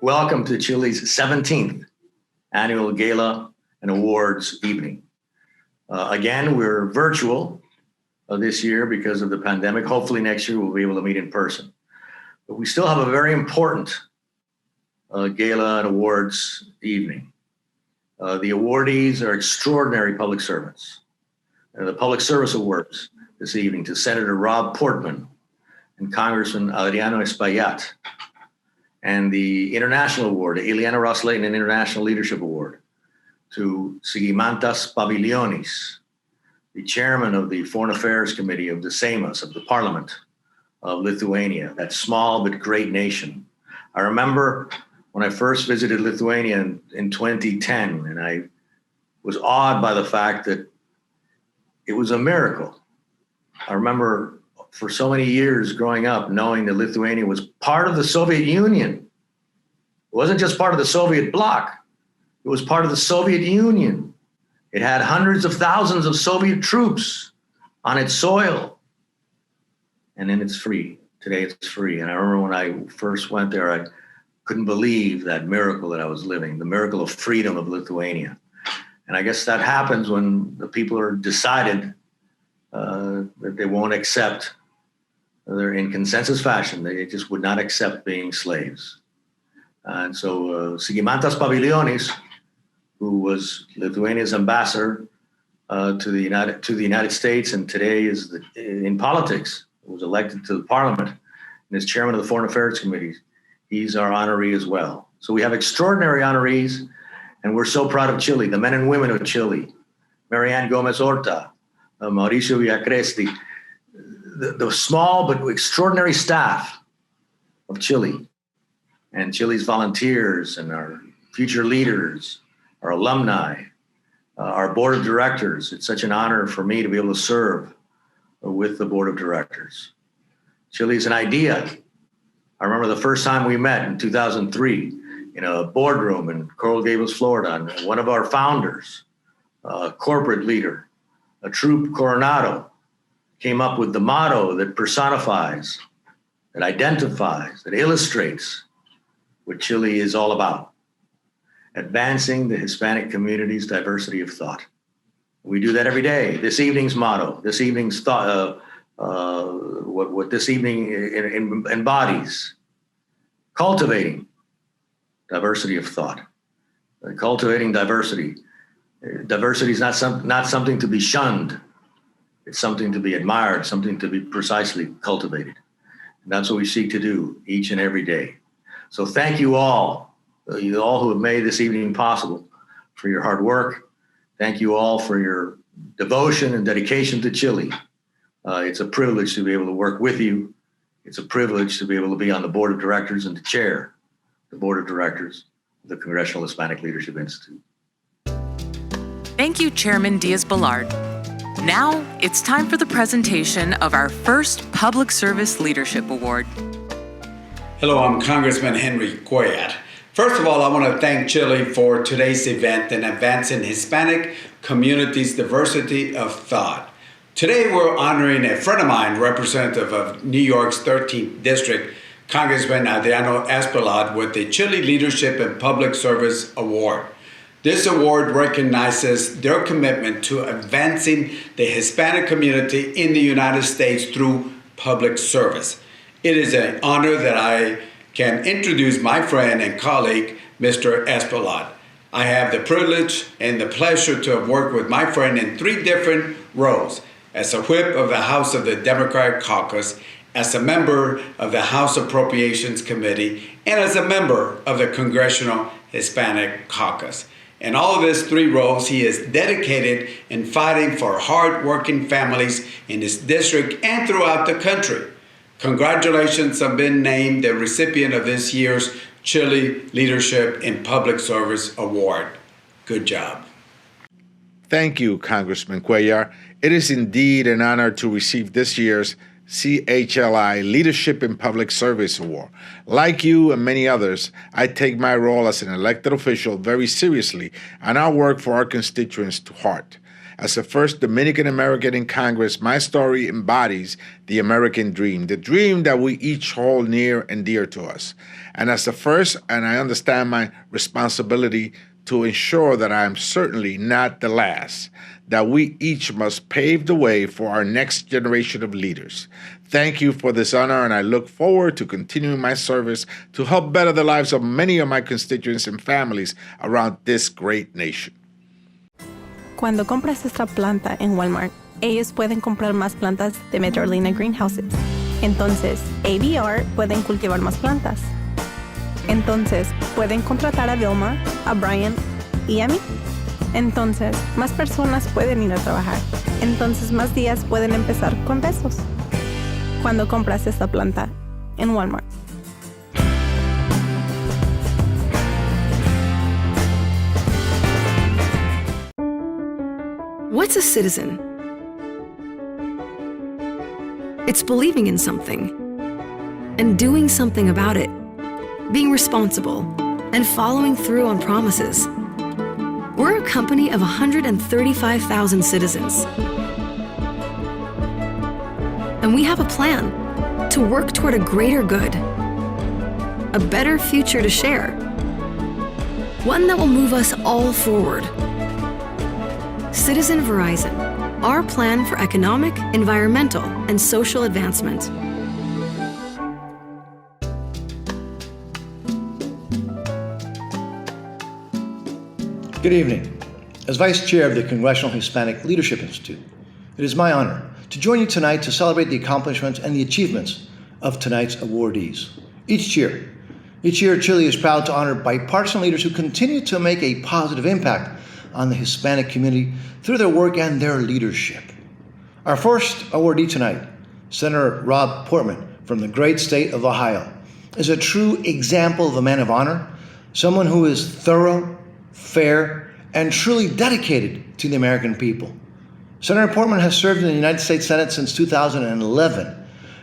Welcome to Chili's 17th Annual Gala and Awards evening. Again, we're virtual this year because of the pandemic. Hopefully next year we'll be able to meet in person. But we still have a very important Gala and Awards evening. The awardees are extraordinary public servants. The Public Service Awards this evening to Senator Rob Portman and Congressman Adriano Espaillat, and the International Award, the Ileana Ross-Layton International Leadership Award to Zygimantas Pavilionis, the chairman of the Foreign Affairs Committee of the Seimas, of the Parliament of Lithuania, that small but great nation. I remember when I first visited Lithuania in 2010, and I was awed by the fact that it was a miracle. I remember for so many years growing up knowing that Lithuania was part of the Soviet Union. It wasn't just part of the Soviet bloc. It was part of the Soviet Union. It had hundreds of thousands of Soviet troops on its soil. And then it's free. Today it's free. And I remember when I first went there, I couldn't believe that miracle that I was living, the miracle of freedom of Lithuania. And I guess that happens when the people are decided that they won't accept, they're in consensus fashion, they just would not accept being slaves. And so Zygimantas Pavilionis, who was Lithuania's ambassador to the United States and today is in politics, was elected to the parliament and is chairman of the Foreign Affairs Committee. He's our honoree as well. So we have extraordinary honorees, and we're so proud of Chile, the men and women of Chile, Mary Ann Gomez Orta, Mauricio Villacresti, the small but extraordinary staff of Chile, and Chile's volunteers and our future leaders, our alumni, our board of directors. It's such an honor for me to be able to serve with the board of directors. Chile is an idea. I remember the first time we met in 2003 in a boardroom in Coral Gables, Florida, and one of our founders, a corporate leader, a Troop Coronado, came up with the motto that personifies, that identifies, that illustrates what Chile is all about: advancing the Hispanic community's diversity of thought. We do that every day. This evening's motto, this evening's thought, what this evening embodies: cultivating diversity of thought. cultivating diversity. Diversity is not something to be shunned. It's something to be admired, something to be precisely cultivated. And that's what we seek to do each and every day. So thank you all who have made this evening possible, for your hard work. Thank you all for your devotion and dedication to Chile. It's a privilege to be able to work with you. It's a privilege to be able to be on the board of directors and to chair the board of directors of the Congressional Hispanic Leadership Institute. Thank you, Chairman Diaz-Balart. Now it's time for the presentation of our first Public Service Leadership Award. Hello, I'm Congressman Henry Cuella. First of all, I want to thank Chile for today's event in advancing Hispanic communities' diversity of thought. Today, we're honoring a friend of mine, representative of New York's 13th District, Congressman Adriano Espaillat, with the Chile Leadership and Public Service Award. This award recognizes their commitment to advancing the Hispanic community in the United States through public service. It is an honor that I can introduce my friend and colleague, Mr. Espaillat. I have the privilege and the pleasure to have worked with my friend in 3 different roles: as a whip of the House of the Democratic Caucus, as a member of the House Appropriations Committee, and as a member of the Congressional Hispanic Caucus. In all of his 3 roles, he is dedicated in fighting for hard-working families in his district and throughout the country. Congratulations on being named the recipient of this year's Chile Leadership in Public Service Award. Good job. Thank you, Congressman Cuellar. It is indeed an honor to receive this year's CHLI Leadership in Public Service Award. Like you and many others, I take my role as an elected official very seriously, and I work for our constituents to heart. As the first Dominican American in Congress, my story embodies the American dream, the dream that we each hold near and dear to us. And as the first, and I understand my responsibility to ensure that I am certainly not the last, that we each must pave the way for our next generation of leaders. Thank you for this honor, and I look forward to continuing my service to help better the lives of many of my constituents and families around this great nation. Cuando compras esta planta en Walmart, ellos pueden comprar más plantas de Medrolina Greenhouses. Entonces, ABR pueden cultivar más plantas. Entonces, pueden contratar a Vilma, a Brian y a mí. Entonces, más personas pueden ir a trabajar. Entonces, más días pueden empezar con besos. Cuando compras esta planta en Walmart. What's a citizen? It's believing in something and doing something about it, being responsible, and following through on promises. We're a company of 135,000 citizens. And we have a plan to work toward a greater good, a better future to share, one that will move us all forward. Citizen Verizon, our plan for economic, environmental, and social advancement. Good evening. As Vice Chair of the Congressional Hispanic Leadership Institute, it is my honor to join you tonight to celebrate the accomplishments and the achievements of tonight's awardees. Each year, Chile is proud to honor bipartisan leaders who continue to make a positive impact on the Hispanic community through their work and their leadership. Our first awardee tonight, Senator Rob Portman from the great state of Ohio, is a true example of a man of honor, someone who is thorough, fair, and truly dedicated to the American people. Senator Portman has served in the United States Senate since 2011,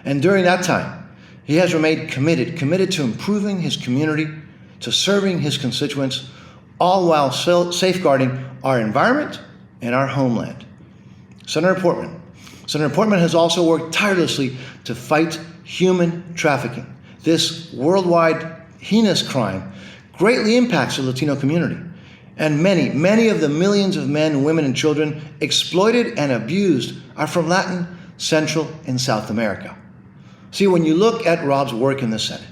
and during that time, he has remained committed to improving his community, to serving his constituents, all while safeguarding our environment and our homeland. Senator Portman has also worked tirelessly to fight human trafficking. This worldwide heinous crime greatly impacts the Latino community, and many of the millions of men, women, and children exploited and abused are from Latin, Central, and South America. See, when you look at Rob's work in the Senate,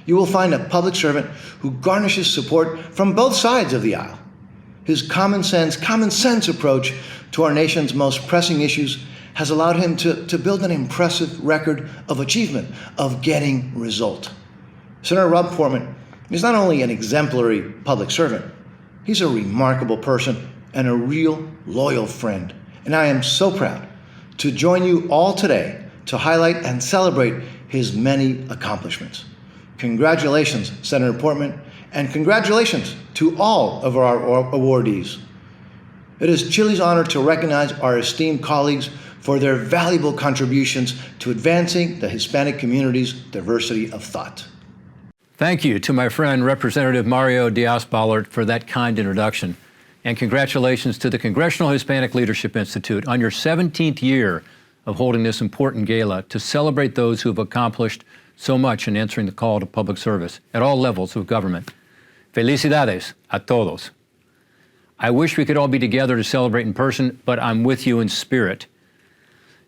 you will find a public servant who garnishes support from both sides of the aisle. His common sense approach to our nation's most pressing issues has allowed him to build an impressive record of achievement, of getting result. Senator Rob Portman is not only an exemplary public servant, he's a remarkable person and a real loyal friend. And I am so proud to join you all today to highlight and celebrate his many accomplishments. Congratulations, Senator Portman, and congratulations to all of our awardees. It is Chile's honor to recognize our esteemed colleagues for their valuable contributions to advancing the Hispanic community's diversity of thought. Thank you to my friend Representative Mario Diaz-Balart for that kind introduction. And congratulations to the Congressional Hispanic Leadership Institute on your 17th year of holding this important gala to celebrate those who have accomplished so much in answering the call to public service at all levels of government. Felicidades a todos. I wish we could all be together to celebrate in person, but I'm with you in spirit.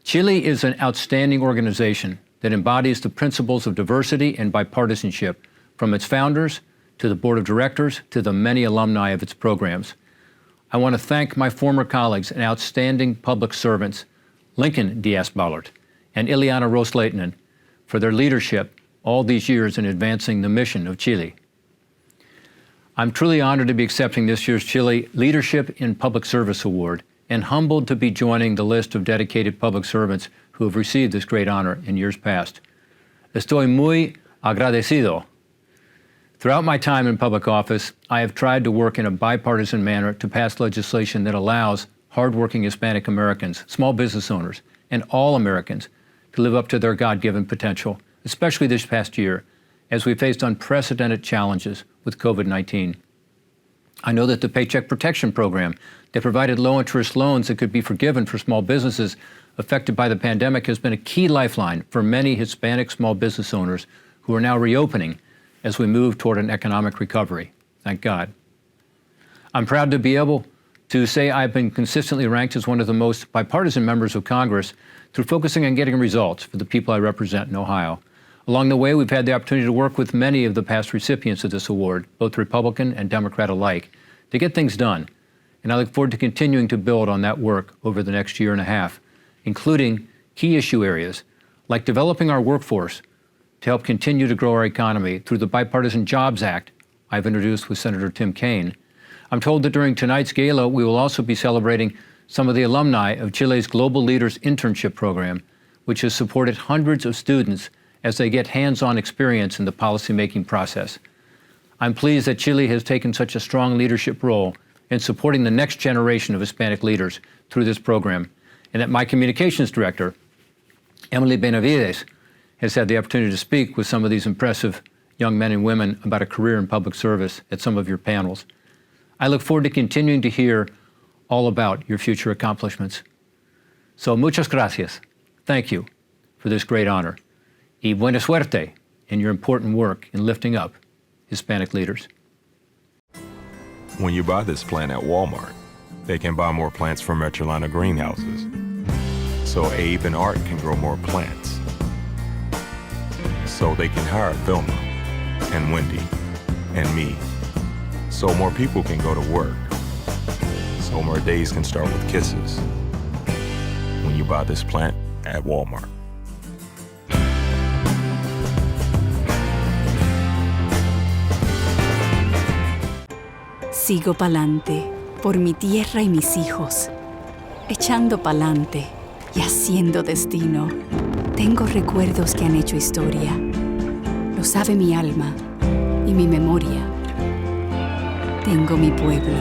Chile is an outstanding organization that embodies the principles of diversity and bipartisanship, from its founders to the board of directors to the many alumni of its programs. I want to thank my former colleagues and outstanding public servants, Lincoln Diaz-Balart and Ileana Ros-Lehtinen, for their leadership all these years in advancing the mission of Chile. I'm truly honored to be accepting this year's Chile Leadership in Public Service Award and humbled to be joining the list of dedicated public servants who have received this great honor in years past. Estoy muy agradecido. Throughout my time in public office, I have tried to work in a bipartisan manner to pass legislation that allows hardworking Hispanic Americans, small business owners, and all Americans to live up to their God-given potential, especially this past year, as we faced unprecedented challenges with COVID-19. I know that the Paycheck Protection Program that provided low-interest loans that could be forgiven for small businesses affected by the pandemic has been a key lifeline for many Hispanic small business owners who are now reopening as we move toward an economic recovery. Thank God. I'm proud to be able to say I've been consistently ranked as one of the most bipartisan members of Congress through focusing on getting results for the people I represent in Ohio. Along the way, we've had the opportunity to work with many of the past recipients of this award, both Republican and Democrat alike, to get things done. And I look forward to continuing to build on that work over the next year and a half, including key issue areas like developing our workforce to help continue to grow our economy through the Bipartisan Jobs Act I've introduced with Senator Tim Kaine. I'm told that during tonight's gala, we will also be celebrating some of the alumni of Chile's Global Leaders Internship Program, which has supported hundreds of students as they get hands-on experience in the policymaking process. I'm pleased that Chile has taken such a strong leadership role in supporting the next generation of Hispanic leaders through this program, and that my communications director, Emily Benavides, has had the opportunity to speak with some of these impressive young men and women about a career in public service at some of your panels. I look forward to continuing to hear all about your future accomplishments. So muchas gracias. Thank you for this great honor. Y buena suerte in your important work in lifting up Hispanic leaders. When you buy this plant at Walmart, they can buy more plants from Metrolina greenhouses. So Abe and Art can grow more plants. So they can hire Vilma and Wendy and me. So more people can go to work. So more days can start with kisses. When you buy this plant at Walmart. Sigo pa'lante, por mi tierra y mis hijos. Echando pa'lante y haciendo destino. Tengo recuerdos que han hecho historia. Lo sabe mi alma y mi memoria. Tengo mi pueblo,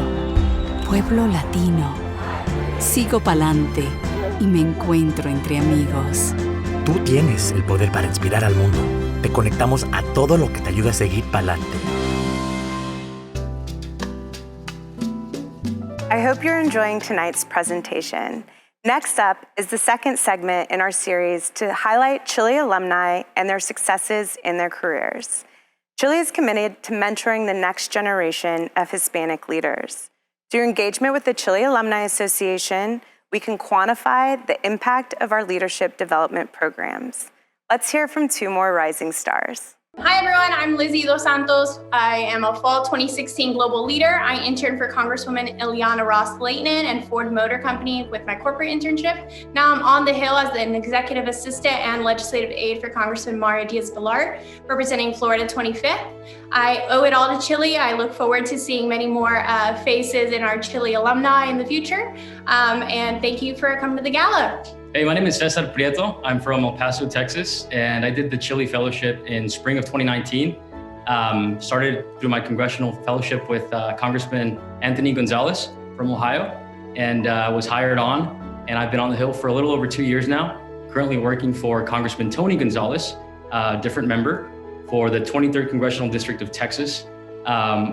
pueblo latino. Sigo pa'lante y me encuentro entre amigos. Tú tienes el poder para inspirar al mundo. Te conectamos a todo lo que te ayude a seguir pa'lante. I hope you're enjoying tonight's presentation. Next up is the second segment in our series to highlight Chile alumni and their successes in their careers. Chile is committed to mentoring the next generation of Hispanic leaders. Through engagement with the Chile Alumni Association, we can quantify the impact of our leadership development programs. Let's hear from two more rising stars. Hi everyone, I'm Lizzie Dos Santos. I am a fall 2016 global leader. I interned for Congresswoman Ileana Ros-Lehtinen and Ford Motor Company with my corporate internship. Now I'm on the Hill as an executive assistant and legislative aide for Congressman Mario Diaz-Balart, representing Florida 25th. I owe it all to Chile. I look forward to seeing many more faces in our Chile alumni in the future. And thank you for coming to the gala. Hey, my name is Cesar Prieto. I'm from El Paso, Texas, and I did the CHLI Fellowship in spring of 2019. Started through my congressional fellowship with Congressman Anthony Gonzalez from Ohio, and was hired on. And I've been on the Hill for a little over 2 years now, currently working for Congressman Tony Gonzalez, a different member, for the 23rd Congressional District of Texas,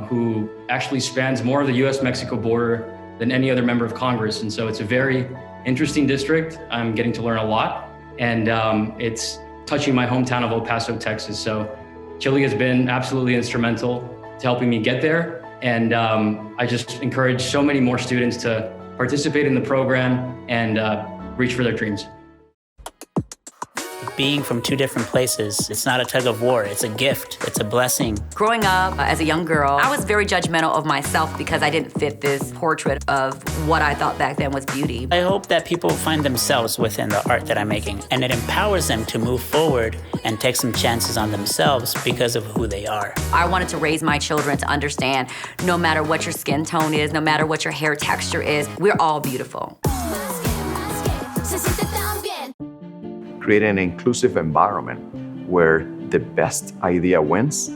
who actually spans more of the US-Mexico border than any other member of Congress. And so it's a very interesting district. I'm getting to learn a lot, and it's touching my hometown of El Paso, Texas. So CHLI has been absolutely instrumental to helping me get there. And I just encourage so many more students to participate in the program and reach for their dreams. Being from two different places, it's not a tug of war, it's a gift, it's a blessing. Growing up as a young girl, I was very judgmental of myself because I didn't fit this portrait of what I thought back then was beauty. I hope that people find themselves within the art that I'm making, and it empowers them to move forward and take some chances on themselves because of who they are. I wanted to raise my children to understand no matter what your skin tone is, no matter what your hair texture is, we're all beautiful. Creating an inclusive environment where the best idea wins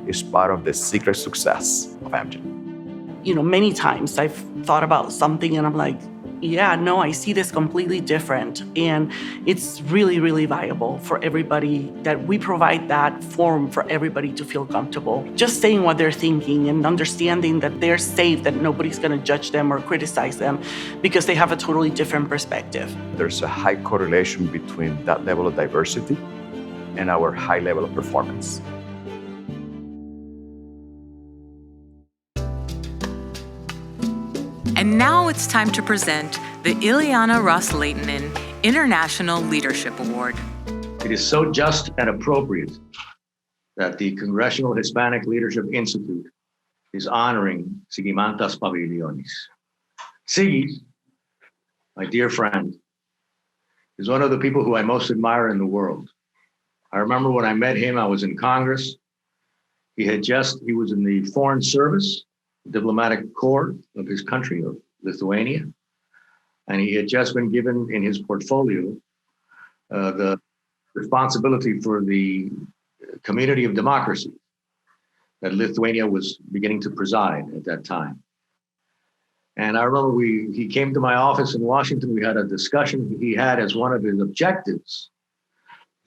is part of the secret success of Amgen. You know, many times I've thought about something and I'm like, yeah, no, I see this completely different. And it's really, really viable for everybody that we provide that forum for everybody to feel comfortable. Just saying what they're thinking and understanding that they're safe, that nobody's gonna judge them or criticize them because they have a totally different perspective. There's a high correlation between that level of diversity and our high level of performance. And now it's time to present the Ileana Ros-Lehtinen International Leadership Award. It is so just and appropriate that the Congressional Hispanic Leadership Institute is honoring Zygimantas Pavilliones. Ziggy, my dear friend, is one of the people who I most admire in the world. I remember when I met him, I was in Congress. He was in the Foreign Service, diplomatic corps of his country, of Lithuania. And he had just been given in his portfolio the responsibility for the community of democracy that Lithuania was beginning to preside at that time. And I remember he came to my office in Washington. We had a discussion. He had as one of his objectives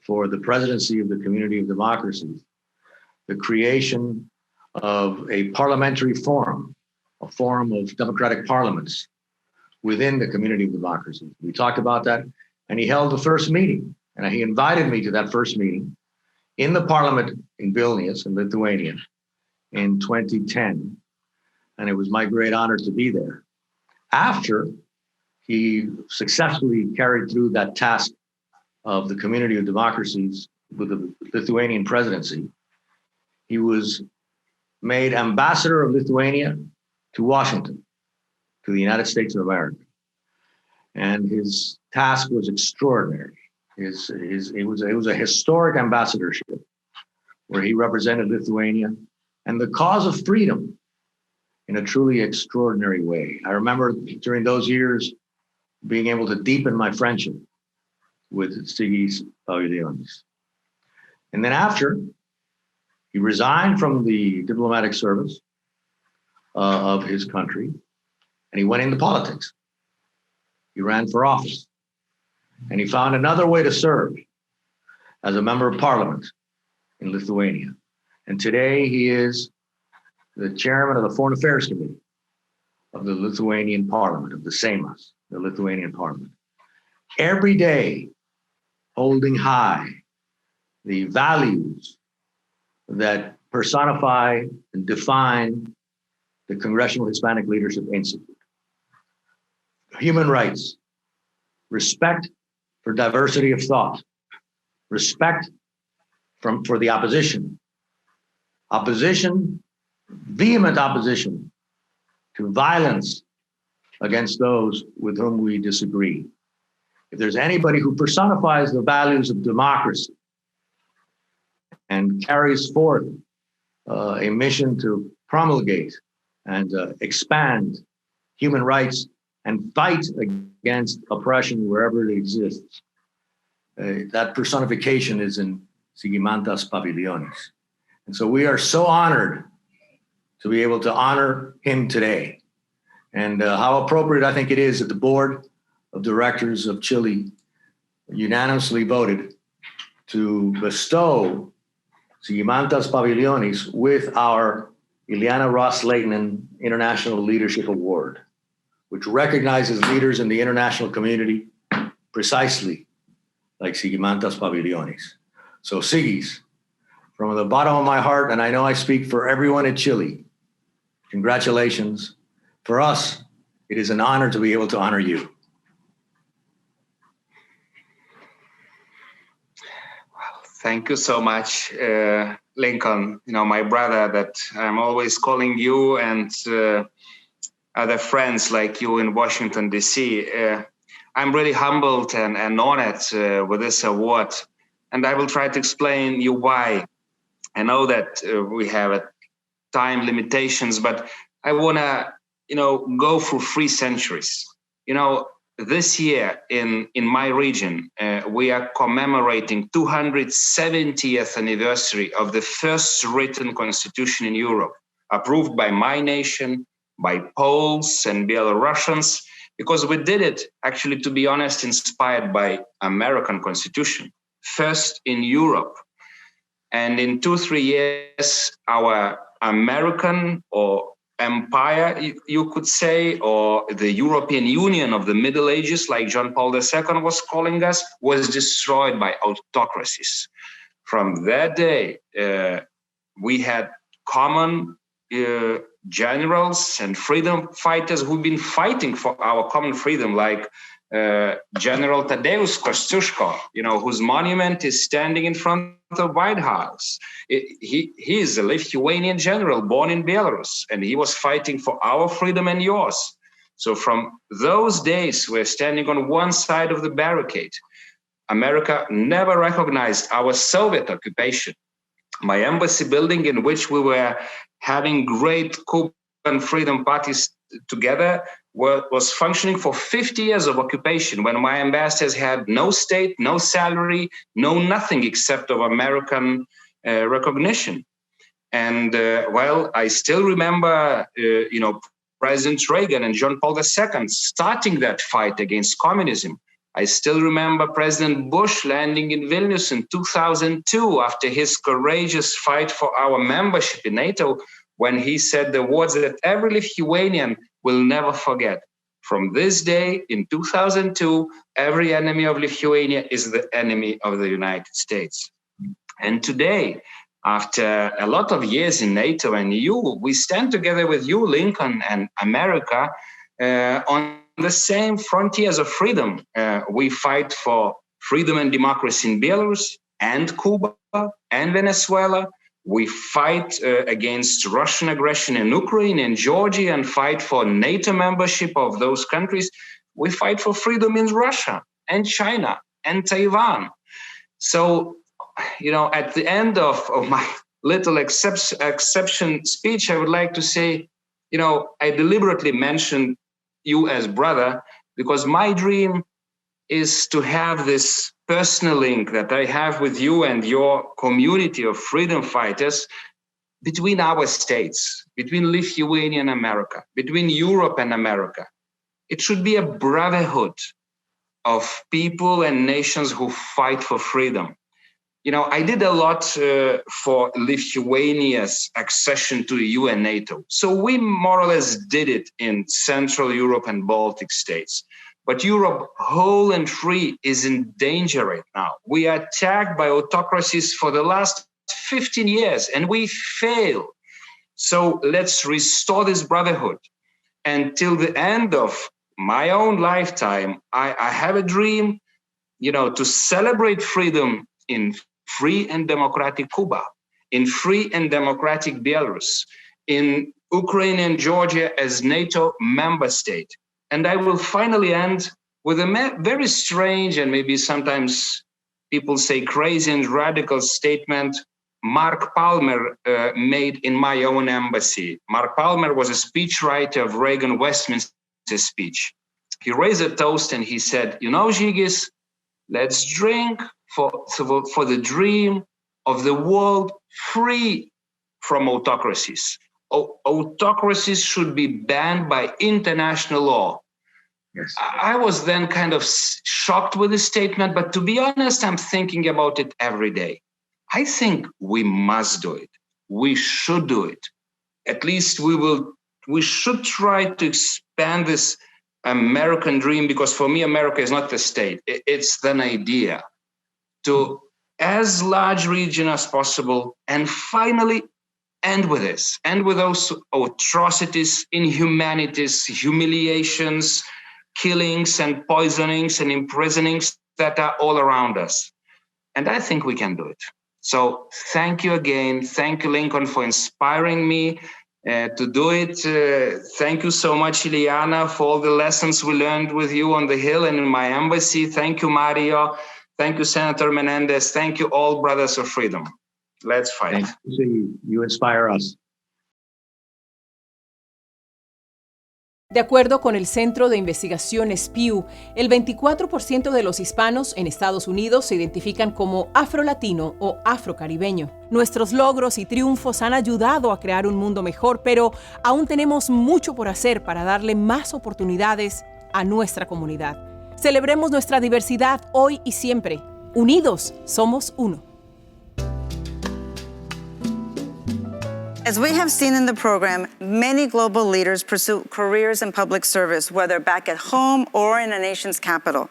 for the presidency of the community of democracy, the creation of a parliamentary forum, a forum of democratic parliaments within the community of democracy. We talked about that, and he held the first meeting, and he invited me to that first meeting in the parliament in Vilnius, in Lithuania, in 2010, and it was my great honor to be there. After he successfully carried through that task of the community of democracies with the Lithuanian presidency, he was made ambassador of Lithuania to Washington, to the United States of America. And his task was extraordinary. It was a historic ambassadorship where he represented Lithuania and the cause of freedom in a truly extraordinary way. I remember during those years being able to deepen my friendship with Ziggy's Pavilliones. And then after, he resigned from the diplomatic service of his country, and he went into politics. He ran for office, and he found another way to serve as a member of parliament in Lithuania. And today he is the chairman of the Foreign Affairs Committee of the Lithuanian Parliament, of the Seimas, the Lithuanian Parliament. Every day, holding high the values that personify and define the Congressional Hispanic Leadership Institute. Human rights, respect for diversity of thought, respect for the opposition, opposition, vehement opposition to violence against those with whom we disagree. If there's anybody who personifies the values of democracy and carries forth a mission to promulgate and expand human rights and fight against oppression wherever it exists, that personification is in Zygimantas Pavilions. And so we are so honored to be able to honor him today. And how appropriate I think it is that the board of directors of CHLI unanimously voted to bestow Zygimantas Pavilions with our Ileana Ros-Lehtinen International Leadership Award, which recognizes leaders in the international community precisely like Zygimantas Pavilions. So Sigis, from the bottom of my heart, and I know I speak for everyone at CHLI, congratulations. For us, it is an honor to be able to honor you. Thank you so much, Lincoln, my brother that I'm always calling you, and other friends like you in Washington, D.C. I'm really humbled and honored with this award, and I will try to explain you why. I know that we have time limitations, but I want to, go through 3 centuries. This year in my region, we are commemorating 270th anniversary of the first written constitution in Europe, approved by my nation, by Poles and Belarusians, because we did it, actually, to be honest, inspired by American Constitution, first in Europe. And in 2-3 years, our American or empire, you could say, or the European Union of the Middle Ages, like John Paul II was calling us, was destroyed by autocracies. From that day, we had common generals and freedom fighters who've been fighting for our common freedom, like General Tadeusz Kościuszko, whose monument is standing in front of the White House. He is a Lithuanian general born in Belarus, and he was fighting for our freedom and yours. So from those days, we're standing on one side of the barricade. America never recognized our Soviet occupation. My embassy building, in which we were having great Cuban freedom parties together, was functioning for 50 years of occupation, when my ambassadors had no state, no salary, no nothing except of American recognition. And I still remember, President Reagan and John Paul II starting that fight against communism. I still remember President Bush landing in Vilnius in 2002 after his courageous fight for our membership in NATO, when he said the words that every Lithuanian will never forget. From this day in 2002, every enemy of Lithuania is the enemy of the United States. And today, after a lot of years in NATO and EU, we stand together with you, Lincoln, and America on the same frontiers of freedom. We fight for freedom and democracy in Belarus and Cuba and Venezuela. We fight against Russian aggression in Ukraine and Georgia, and fight for NATO membership of those countries. We fight for freedom in Russia and China and Taiwan. So, at the end of my little exception speech, I would like to say, I deliberately mentioned you as brother, because my dream is to have this personal link that I have with you and your community of freedom fighters between our states, between Lithuania and America, between Europe and America. It should be a brotherhood of people and nations who fight for freedom. I did a lot for Lithuania's accession to EU and NATO. So we more or less did it in Central Europe and Baltic states. But Europe, whole and free, is in danger right now. We are attacked by autocracies for the last 15 years, and we fail. So let's restore this brotherhood. Until the end of my own lifetime, I have a dream, to celebrate freedom in free and democratic Cuba. in free and democratic Belarus, in Ukraine and Georgia as NATO member state. And I will finally end with a very strange and maybe sometimes people say crazy and radical statement Mark Palmer made in my own embassy. Mark Palmer was a speechwriter of Reagan Westminster speech. He raised a toast and he said, you know, Zygis, let's drink for the dream of the world free from autocracies. Autocracies should be banned by international law. Yes. I was then kind of shocked with the statement, but to be honest, I'm thinking about it every day. I think we must do it. We should do it. At least we should try to expand this American dream, because for me, America is not the state. It's an idea to as large region as possible. And finally, end with this, end with those atrocities, inhumanities, humiliations, killings and poisonings and imprisonings that are all around us. And I think we can do it. So thank you again. Thank you, Lincoln, for inspiring me to do it. Thank you so much, Ileana, for all the lessons we learned with you on the Hill and in my embassy. Thank you, Mario. Thank you, Senator Menendez. Thank you, all brothers of freedom. Let's fight. You inspire us. De acuerdo con el Centro de Investigaciones Pew, el 24% de los hispanos en Estados Unidos se identifican como afrolatino o afrocaribeño. Nuestros logros y triunfos han ayudado a crear un mundo mejor, pero aún tenemos mucho por hacer para darle más oportunidades a nuestra comunidad. Celebremos nuestra diversidad hoy y siempre. Unidos somos uno. As we have seen in the program, many global leaders pursue careers in public service, whether back at home or in a nation's capital.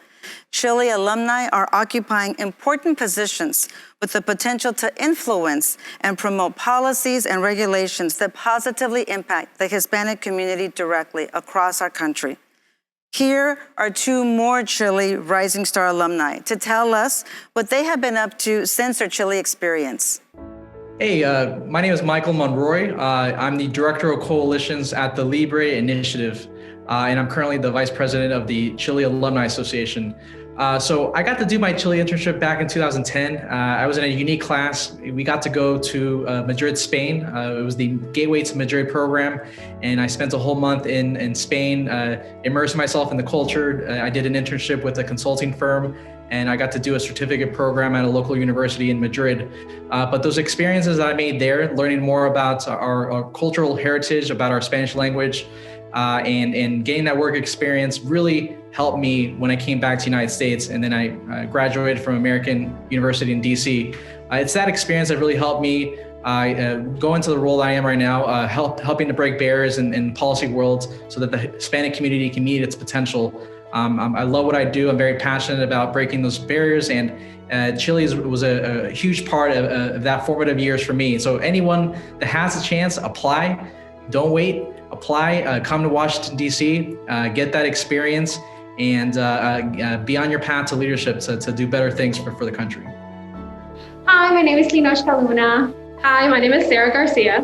CHLI alumni are occupying important positions with the potential to influence and promote policies and regulations that positively impact the Hispanic community directly across our country. Here are two more CHLI Rising Star alumni to tell us what they have been up to since their CHLI experience. Hey, my name is Michael Monroy. I'm the Director of Coalitions at the Libre Initiative, and I'm currently the Vice President of the CHLI Alumni Association. So I got to do my CHLI internship back in 2010. I was in a unique class. We got to go to Madrid, Spain. It was the Gateway to Madrid program, and I spent a whole month in Spain, immersing myself in the culture. I did an internship with a consulting firm, and I got to do a certificate program at a local university in Madrid. But those experiences that I made there, learning more about our cultural heritage, about our Spanish language, and getting that work experience really helped me when I came back to the United States, and then I graduated from American University in DC. It's that experience that really helped me go into the role that I am right now, helping to break barriers in policy world so that the Hispanic community can meet its potential. I love what I do. I'm very passionate about breaking those barriers, and CHLI was a huge part of that formative years for me. So anyone that has a chance, apply. Don't wait. Apply. Come to Washington, D.C., get that experience, and be on your path to leadership to do better things for the country. Hi, my name is Linoshka Luna. Hi, my name is Sara Garcia.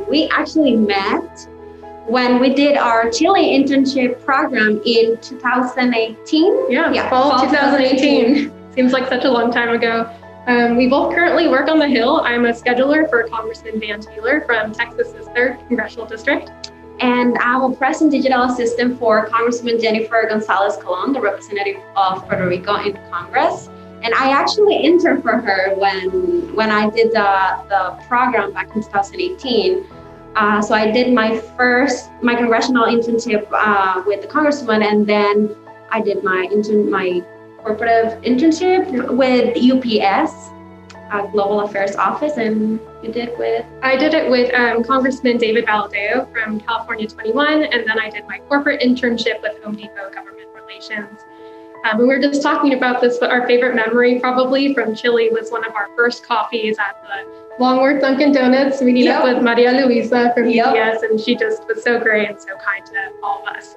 We actually met when we did our CHLI internship program in 2018. Yeah, fall 2018. Seems like such a long time ago. We both currently work on the Hill. I'm a scheduler for Congressman Van Taylor from Texas's 3rd Congressional District. And I'm a press and digital assistant for Congressman Jennifer Gonzalez Colon, the representative of Puerto Rico in Congress. And I actually interned for her when I did the program back in 2018. So I did my congressional internship with the Congressman, and then I did my corporate internship with UPS, Global Affairs Office, and I did it with Congressman David Valadeo from California 21, and then I did my corporate internship with Home Depot Government Relations. We were just talking about this, but our favorite memory probably from CHLI was one of our first coffees at the Longworth Dunkin' Donuts, meeting up with Maria Luisa from UPS, and she just was so great and so kind to all of us.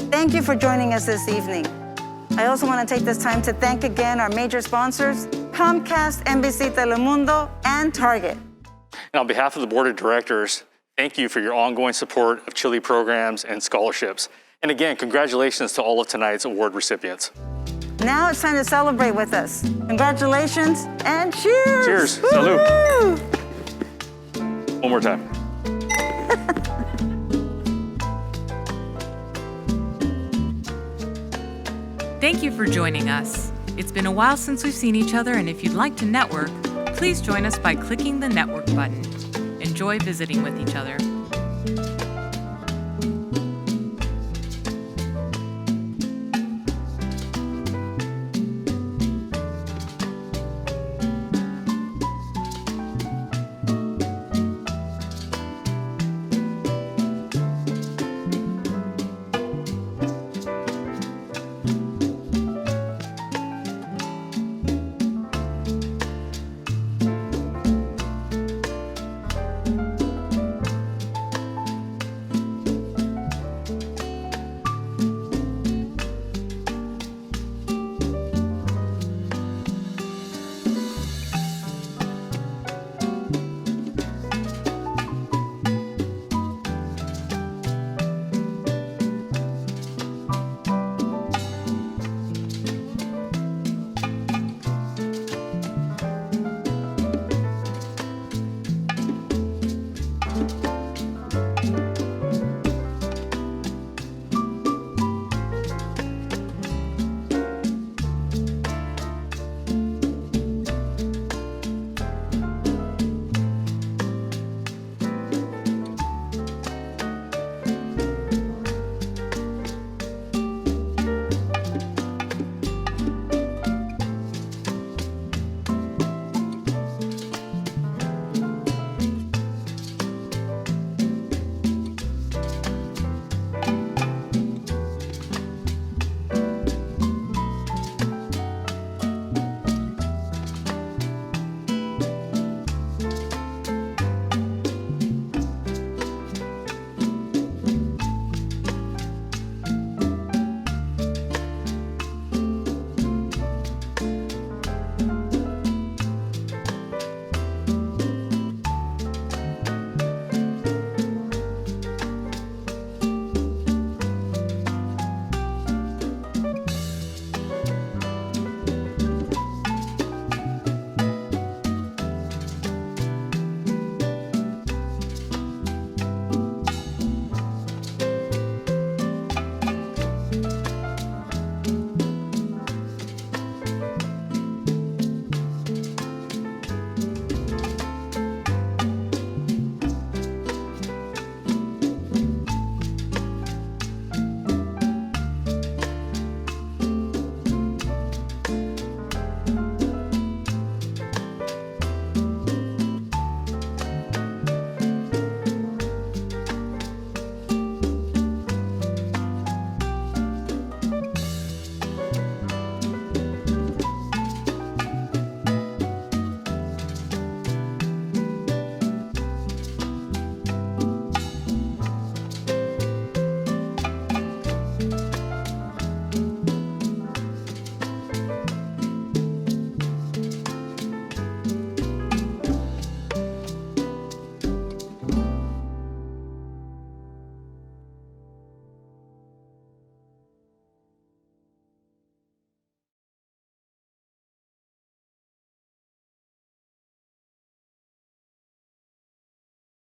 Thank you for joining us this evening. I also want to take this time to thank again our major sponsors, Comcast, NBC Telemundo, and Target. And on behalf of the board of directors, thank you for your ongoing support of CHLI programs and scholarships. And again, congratulations to all of tonight's award recipients. Now it's time to celebrate with us. Congratulations and cheers! Cheers, Woo-hoo! salute. One more time. Thank you for joining us. It's been a while since we've seen each other, and if you'd like to network, please join us by clicking the network button. Enjoy visiting with each other.